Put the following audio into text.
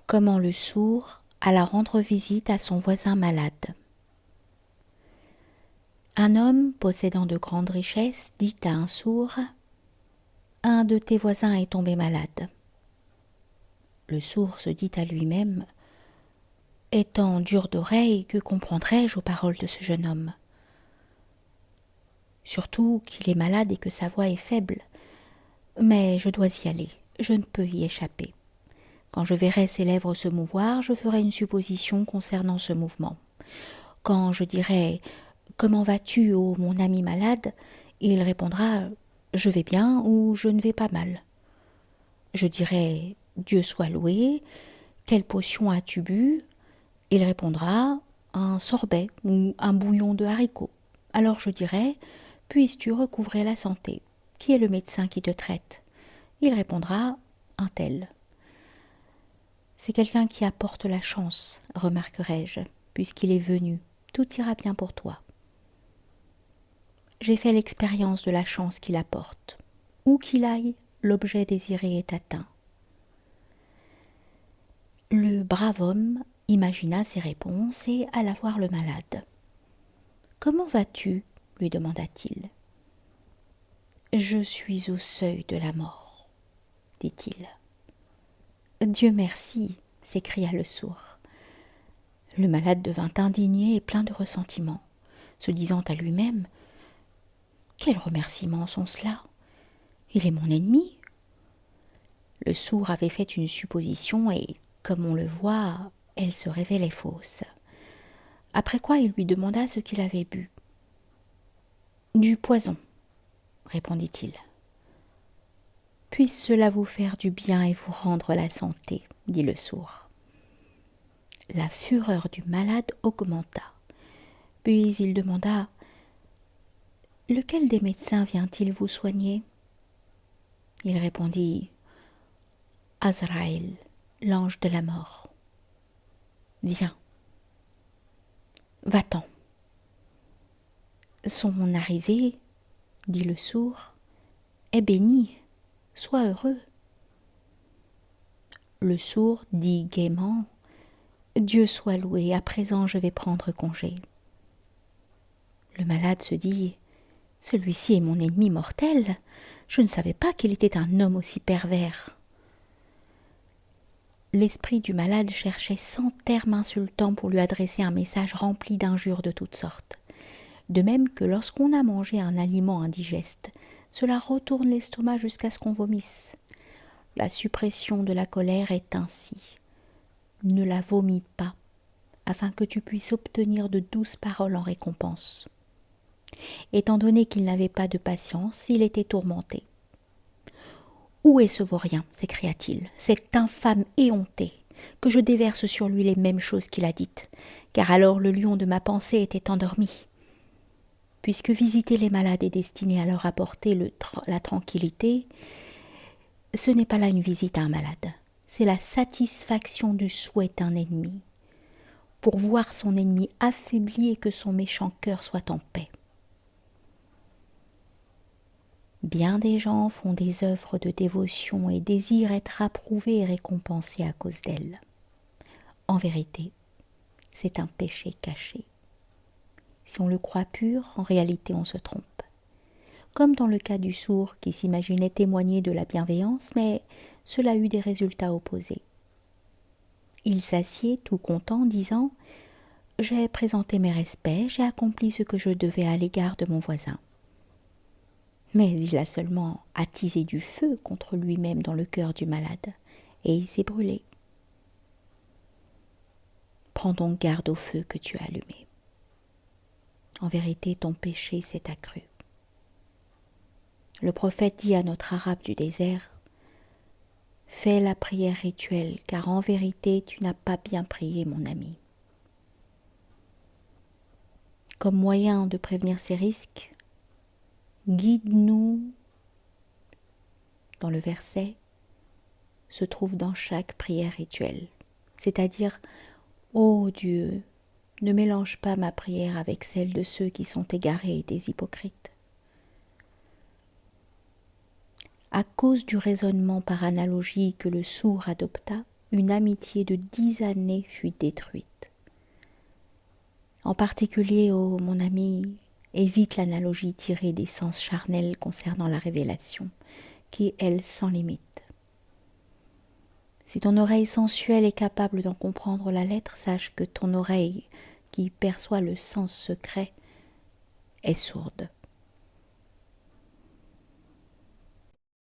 Comment le sourd alla rendre visite à son voisin malade. Un homme possédant de grandes richesses dit à un sourd « Un de tes voisins est tombé malade. » Le sourd se dit à lui-même « Étant dur d'oreille, que comprendrais-je aux paroles de ce jeune homme ? Surtout qu'il est malade et que sa voix est faible. Mais je dois y aller, je ne peux y échapper. Quand je verrai ses lèvres se mouvoir, je ferai une supposition concernant ce mouvement. Quand je dirai « Comment vas-tu, ô mon ami malade ?» il répondra « Je vais bien » ou « Je ne vais pas mal ». Je dirai « Dieu soit loué, quelle potion as-tu bu ?» Il répondra « Un sorbet ou un bouillon de haricots ». Alors je dirai « Puisses-tu recouvrer la santé ? Qui est le médecin qui te traite ?» Il répondra « Un tel ». C'est quelqu'un qui apporte la chance, remarquerai-je, puisqu'il est venu. Tout ira bien pour toi. J'ai fait l'expérience de la chance qu'il apporte. Où qu'il aille, l'objet désiré est atteint. Le brave homme imagina ses réponses et alla voir le malade. « Comment vas-tu » lui demanda-t-il. « Je suis au seuil de la mort, » dit-il. « Dieu merci » s'écria le sourd. Le malade devint indigné et plein de ressentiment, se disant à lui-même « Quels remerciements sont cela ? Il est mon ennemi !» Le sourd avait fait une supposition et, comme on le voit, elle se révélait fausse. Après quoi il lui demanda ce qu'il avait bu. « Du poison » répondit-il. « Puisse cela vous faire du bien et vous rendre la santé » dit le sourd. La fureur du malade augmenta. Puis il demanda « Lequel des médecins vient-il vous soigner ?» Il répondit « Azraïl, l'ange de la mort. »« Viens. »« Va-t'en. » « Son arrivée, dit le sourd, est bénie. Sois heureux. » Le sourd dit gaiement « Dieu soit loué, à présent je vais prendre congé. » Le malade se dit « Celui-ci est mon ennemi mortel. Je ne savais pas qu'il était un homme aussi pervers. » L'esprit du malade cherchait 100 termes insultants pour lui adresser un message rempli d'injures de toutes sortes. De même que lorsqu'on a mangé un aliment indigeste, cela retourne l'estomac jusqu'à ce qu'on vomisse. La suppression de la colère est ainsi. Ne la vomis pas, afin que tu puisses obtenir de douces paroles en récompense. Étant donné qu'il n'avait pas de patience, il était tourmenté. « Où est ce vaurien ?» s'écria-t-il, « cet infâme éhonté, que je déverse sur lui les mêmes choses qu'il a dites, car alors le lion de ma pensée était endormi. » Puisque visiter les malades est destiné à leur apporter la tranquillité, ce n'est pas là une visite à un malade, c'est la satisfaction du souhait d'un ennemi, pour voir son ennemi affaibli et que son méchant cœur soit en paix. Bien des gens font des œuvres de dévotion et désirent être approuvés et récompensés à cause d'elles. En vérité, c'est un péché caché. Si on le croit pur, en réalité on se trompe. Comme dans le cas du sourd qui s'imaginait témoigner de la bienveillance, mais cela eut des résultats opposés. Il s'assied tout content, disant « J'ai présenté mes respects, j'ai accompli ce que je devais à l'égard de mon voisin. » Mais il a seulement attisé du feu contre lui-même dans le cœur du malade, et il s'est brûlé. Prends donc garde au feu que tu as allumé. En vérité, ton péché s'est accru. Le prophète dit à notre arabe du désert « Fais la prière rituelle, car en vérité, tu n'as pas bien prié, mon ami. » Comme moyen de prévenir ces risques, guide-nous dans le verset se trouve dans chaque prière rituelle, c'est-à-dire « Ô Dieu, ne mélange pas ma prière avec celle de ceux qui sont égarés et des hypocrites. » À cause du raisonnement par analogie que le sourd adopta, une amitié de 10 années fut détruite. En particulier, ô mon ami, évite l'analogie tirée des sens charnels concernant la révélation, qui est, elle, sans limite. Si ton oreille sensuelle est capable d'en comprendre la lettre, sache que ton oreille, qui perçoit le sens secret, est sourde.